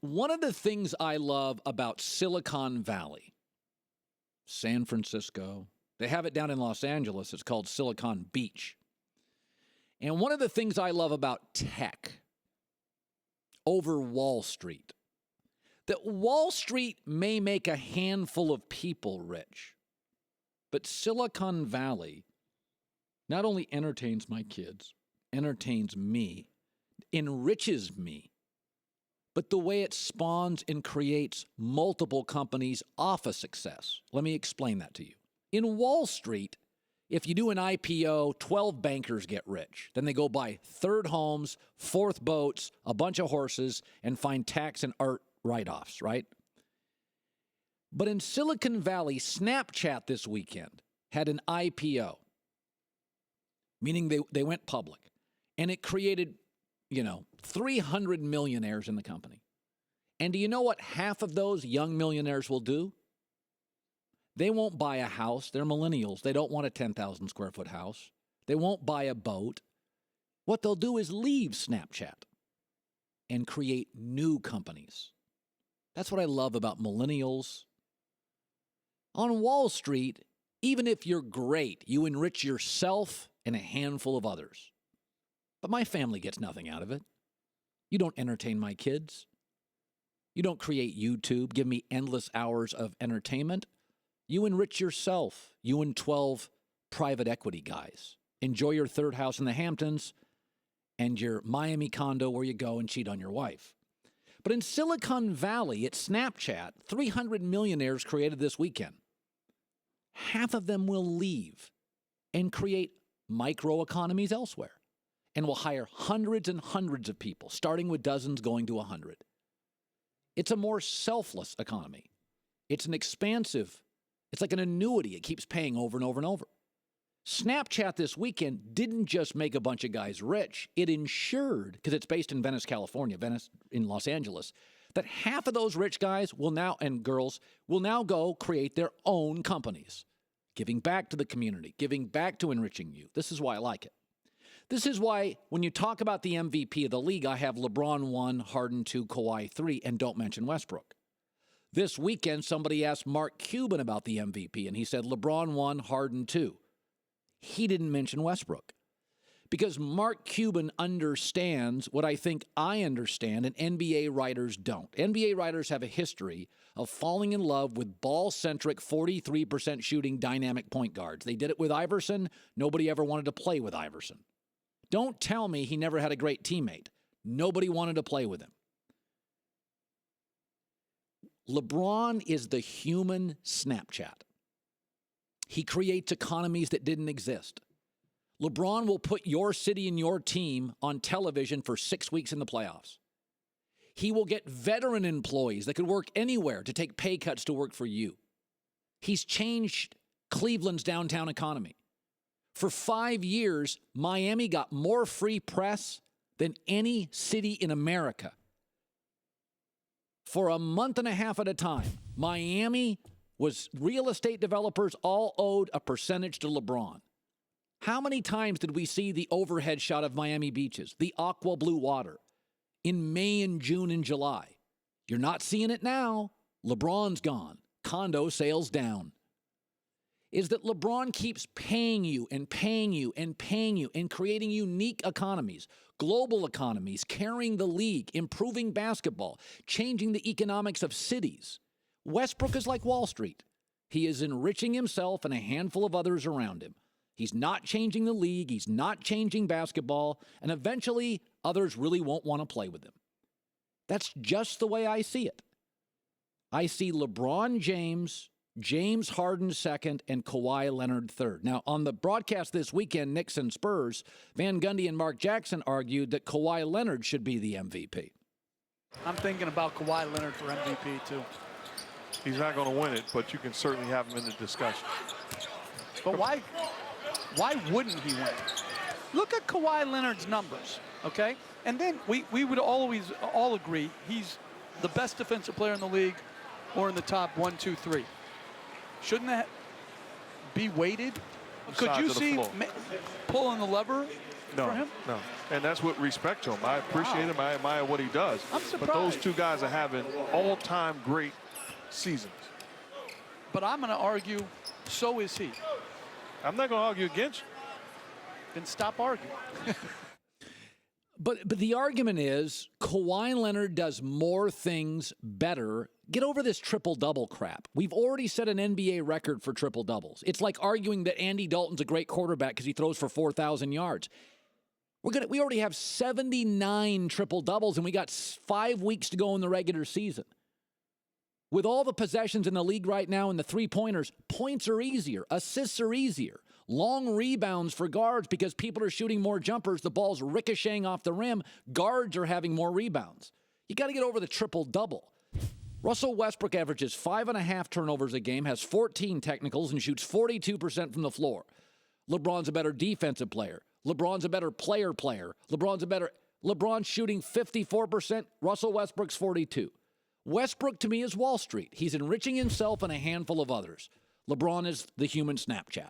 One of the things I love about Silicon Valley, San Francisco, they have it down in Los Angeles. It's called Silicon Beach. And one of the things I love about tech over Wall Street, that Wall Street may make a handful of people rich, but Silicon Valley not only entertains my kids, entertains me, enriches me, but the way it spawns and creates multiple companies off of success. Let me explain that to you. In Wall Street, if you do an IPO, 12 bankers get rich. Then they go buy third homes, fourth boats, a bunch of horses, and find tax and art write-offs, right? But in Silicon Valley, Snapchat this weekend had an IPO, meaning they went public, and it created 300 millionaires in the company. And do you know what half of those young millionaires will do? They won't buy a house. They're millennials. They don't want a 10,000 square foot house. They won't buy a boat. What they'll do is leave Snapchat and create new companies. That's what I love about millennials. On Wall Street, even if you're great, you enrich yourself and a handful of others. But my family gets nothing out of it. You don't entertain my kids. You don't create YouTube, give me endless hours of entertainment. You enrich yourself, you and 12 private equity guys. Enjoy your third house in the Hamptons and your Miami condo where you go and cheat on your wife. But in Silicon Valley, at Snapchat, 300 millionaires created this weekend. Half of them will leave and create microeconomies elsewhere and will hire hundreds and hundreds of people, starting with dozens going to 100. It's a more selfless economy. It's an expansive, it's like an annuity. It keeps paying over and over and over. Snapchat this weekend didn't just make a bunch of guys rich. It ensured, because it's based in Venice, California, Venice in Los Angeles, that half of those rich guys will now, and girls, will now go create their own companies, giving back to the community, giving back to enriching you. This is why I like it. This is why when you talk about the MVP of the league, I have LeBron 1, Harden 2, Kawhi 3, and don't mention Westbrook. This weekend, somebody asked Mark Cuban about the MVP, and he said LeBron 1, Harden 2. He didn't mention Westbrook because Mark Cuban understands what I think I understand and NBA writers don't. NBA writers have a history of falling in love with ball-centric 43% shooting dynamic point guards. They did it with Iverson. Nobody ever wanted to play with Iverson. Don't tell me he never had a great teammate. Nobody wanted to play with him. LeBron is the human Snapchat. He creates economies that didn't exist. LeBron will put your city and your team on television for 6 weeks in the playoffs. He will get veteran employees that could work anywhere to take pay cuts to work for you. He's changed Cleveland's downtown economy. For 5 years, Miami got more free press than any city in America. For a month and a half at a time, Miami was real estate developers all owed a percentage to LeBron. How many times did we see the overhead shot of Miami beaches, the aqua blue water, in May and June and July? You're not seeing it now. LeBron's gone. Condo sales down. Is that LeBron keeps paying you and paying you and paying you and creating unique economies, global economies, carrying the league, improving basketball, changing the economics of cities. Westbrook is like Wall Street. He is enriching himself and a handful of others around him. He's not changing the league. He's not changing basketball. And eventually, others really won't want to play with him. That's just the way I see it. I see LeBron James, James Harden second, and Kawhi Leonard third. Now, on the broadcast this weekend, Knicks and Spurs, Van Gundy and Mark Jackson argued that Kawhi Leonard should be the MVP. I'm thinking about Kawhi Leonard for MVP, too. He's not going to win it, but you can certainly have him in the discussion. But why wouldn't he win? Look at Kawhi Leonard's numbers, okay? And then we would always all agree he's the best defensive player in the league or in the top 1, 2, 3. Shouldn't that be weighted? Could you see pulling the lever for him? No. And that's what respect to him. I appreciate him. I admire what he does. I'm surprised. But those two guys are having all-time great seasons. But I'm going to argue, so is he. I'm not going to argue against you. Then stop arguing. But the argument is Kawhi Leonard does more things better. Get over this triple-double crap. We've already set an NBA record for triple-doubles. It's like arguing that Andy Dalton's a great quarterback because he throws for 4,000 yards. We already have 79 triple-doubles, and we got 5 weeks to go in the regular season. With all the possessions in the league right now and the three-pointers, points are easier. Assists are easier. Long rebounds for guards because people are shooting more jumpers. The ball's ricocheting off the rim. Guards are having more rebounds. You got to get over the triple-double. Russell Westbrook averages 5.5 turnovers a game, has 14 technicals, and shoots 42% from the floor. LeBron's a better defensive player. LeBron's a better player. LeBron's shooting 54%. Russell Westbrook's 42%. Westbrook, to me, is Wall Street. He's enriching himself and a handful of others. LeBron is the human Snapchat.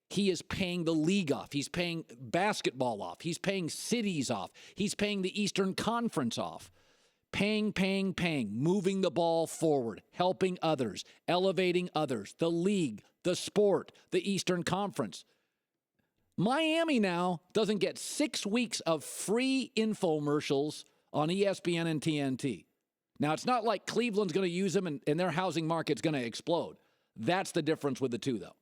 He is paying the league off. He's paying basketball off. He's paying cities off. He's paying the Eastern Conference off. Paying, moving the ball forward, helping others, elevating others, the league, the sport, the Eastern Conference. Miami now doesn't get 6 weeks of free infomercials on ESPN and TNT. Now, it's not like Cleveland's going to use them and their housing market's going to explode. That's the difference with the two, though.